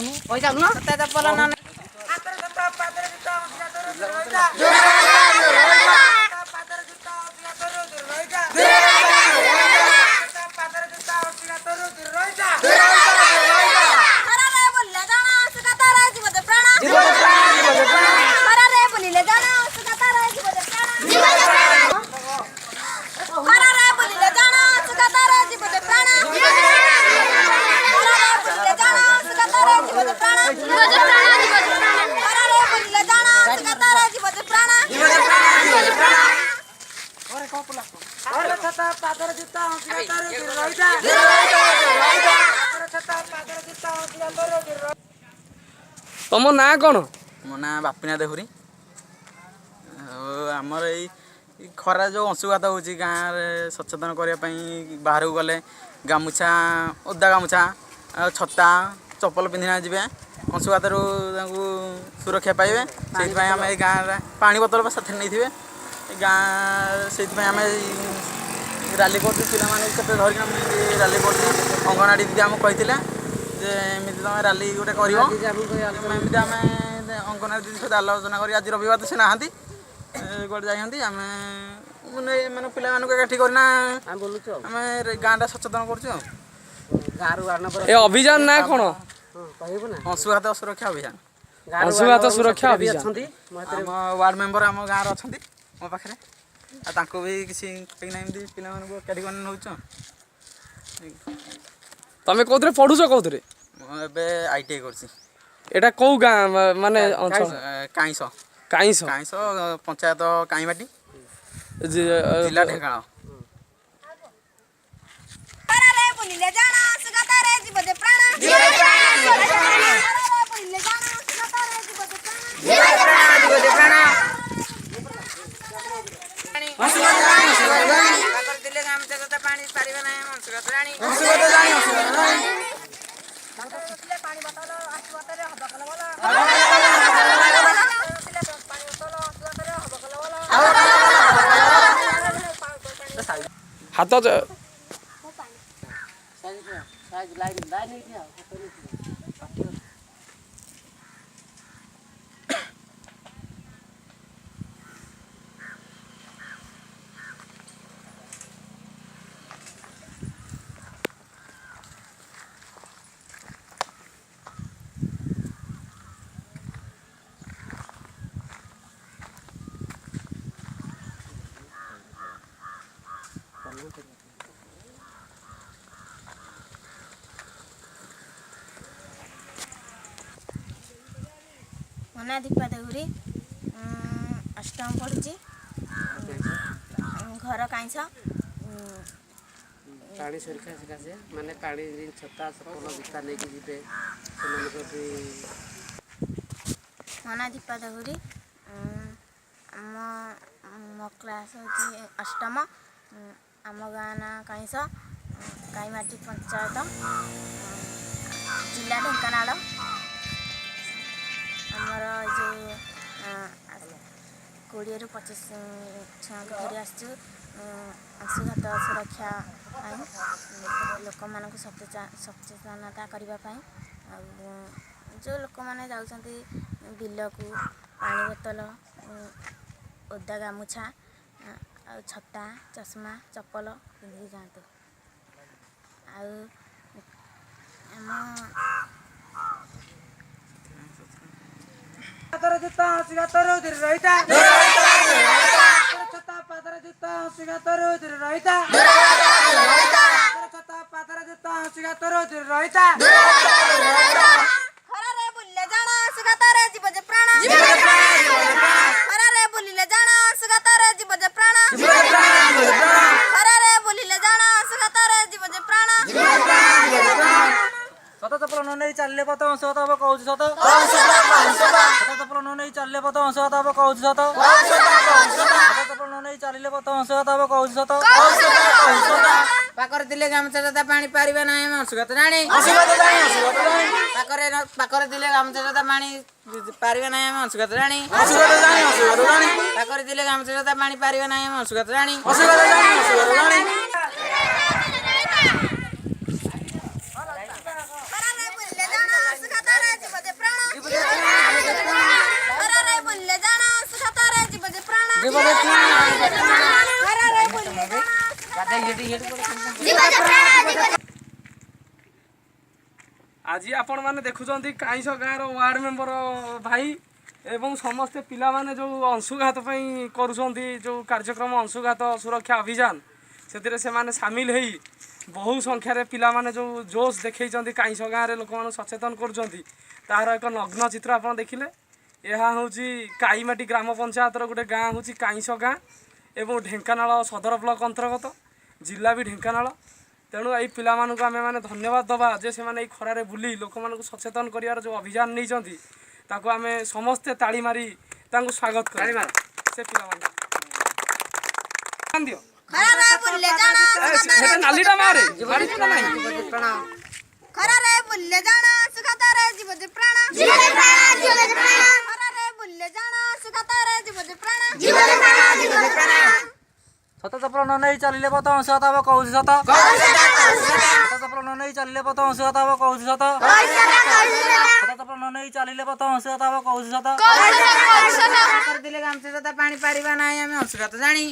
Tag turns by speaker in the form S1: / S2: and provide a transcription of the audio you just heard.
S1: पैसा ना चप्पल ना
S2: तुम ना कौन
S3: मो ना बापिना देहुरी आमर यही खरा जो अंशुघात हो गाँव में सचेतन करने बाहर को गले गामुछा ओदा गामुछा छता चप्पल पिंधिना जी अंशुघात सुरक्षा पाइबे से आम गाँव पानी बोतल साथ नहीं थे गाँ से आम राली कर पे धरिक राली कर अंगनवाड़ी दीदी आमको कही एमती तुम राली गोटे करमती आम अंगनवाड़ी दीदी सहित आलोचना कर आज रविवार तो से नहांती गोटे जाइए आम मैंने पिला एकाठी करना आम गाँटा सचेतन कर
S2: अभियान ना कौन
S3: अंशुघात सुरक्षा अभियान
S2: अंशुघात सुरक्षा अभियान
S3: आम वार्ड मेंबर आम गाँव अच्छा मो पाखे भी किसी पिला एकाठी कर नौ
S2: तमें कौन पढ़ुच कौन
S3: आईटीआई
S2: कर कौ गाँ माने
S3: काईस
S2: काईस
S3: काईस पंचायत काईमाटी जिला ढेंकानाल
S2: हाथ
S4: मना दीपा देहुरी अष्टम पढ़ुची घर काईस
S1: पानी सुरक्षा सकाशे माने पानी छता चप्पल जूता नहीं जीवे
S4: मना दीपा देहुरी मो क्लास होची अष्टम आम गाँ ना काईस काईमाटी पंचायत जिला ढेंकानाल आमर जो 20 ରୁ 25 छुआ धरी आसु अंशुघात सुरक्षा लोक मान सचेतनता करने जो लोक मैंने जाऊँगी बिल को पानी बोतल ओदा गामुछा छता चश्मा चप्पल पिंधि जातु
S3: सत चप्पल न नहीं चलले पत अंशुघात हम कहूँ सत सत चप्पल न नहीं चलले पत अंशुघात हम कहूँ सत सत चप्पल न नहीं चलले पत अंशुघात हम कहूँ सत पाकर दिले गामछा जता पानी पारिबा ना अंशुघात जानी पाकर दिले गामछा जता पानी पारिबा ना अंशुघात जानी पाकर दिले गामछा जता पानी पारिबा ना अंशुघात जानी
S2: ଆଜି ଆପଣମାନେ ଦେଖୁଛନ୍ତି କାଇଁସ ଗାଁର ୱାର୍ଡ ମେମ୍ବର ଭାଇ ଏବଂ ସମସ୍ତେ ପିଲାମାନେ ଯେଉଁ ଅଂଶୁଘାତ ପାଇଁ କରୁଛନ୍ତି ଯେଉଁ କାର୍ଯ୍ୟକ୍ରମ ଅଂଶୁଘାତ ସୁରକ୍ଷା ଅଭିଯାନ ସେଥିରେ ସେମାନେ ସାମିଲ ହେଇ ବହୁ ସଂଖ୍ୟାରେ ପିଲାମାନେ ଯେଉଁ ଜୋଶ ଦେଖେଇଛନ୍ତି କାଇଁସ ଗାଁରେ ଲୋକମାନଙ୍କୁ ସଚେତନ କରୁଛନ୍ତି ତାହାର ଏକ ନଗ୍ନ ଚିତ୍ର ଆପଣ ଦେଖିଲେ। ଏହା ହେଉଛି କାଇମାଟି ଗ୍ରାମ ପଞ୍ଚାୟତର ଗୋଟେ ଗାଁ ହେଉଛି କାଇଁସ ଗାଁ ଏବଂ ଢେଙ୍କାନାଳ ସଦର ବ୍ଲକ ଅନ୍ତର୍ଗତ, ଜିଲ୍ଲା ବି ଢେଙ୍କାନାଳ। ତେଣୁ ଏଇ ପିଲାମାନଙ୍କୁ ଆମେମାନେ ଧନ୍ୟବାଦ ଦେବା ଯେ ସେମାନେ ଏଇ ଖରାରେ ବୁଲି ଲୋକମାନଙ୍କୁ ସଚେତନ କରିବାର ଯେଉଁ ଅଭିଯାନ ନେଇଛନ୍ତି ତାକୁ ଆମେ ସମସ୍ତେ ତାଳି ମାରି ତାଙ୍କୁ ସ୍ୱାଗତ କରିବା। ସେ ପିଲାମାନେ ଦିଅ ନାଲିଟା ମାରେ
S5: ଖରାରେ ବୁଲିଲେ ଜାଣ ସୁଖାତରେ ଯିବ ଯେ ପ୍ରାଣ ଖରାରେ ବୁଲିଲେ ଜାଣ ସୁଖାତରେ ଯିବ ଯେ ପ୍ରାଣ
S6: ସତ ଚପଲ ନ ନେଇ ଚାଲିଲେ ପଥ ଅଂଶୁଘାତ ହବ କହୁଛି ସତ। ସତ ଚପଲ ନ ନେଇ ଚାଲିଲେ ପଥ ଅଂଶୁଘାତ ହବ କହୁଛି ସତ। ସତ ଚପଲ ନ ନେଇ ଚାଲିଲେ ପଥ ଅଂଶୁଘାତ ହବ କହୁଛି ସତ।
S5: ଦିଲେ ଗାମୁଛା ପାଣି ପାରିବା ନାହିଁ ଆମେ ଅଂଶୁଘାତ ଜାଣି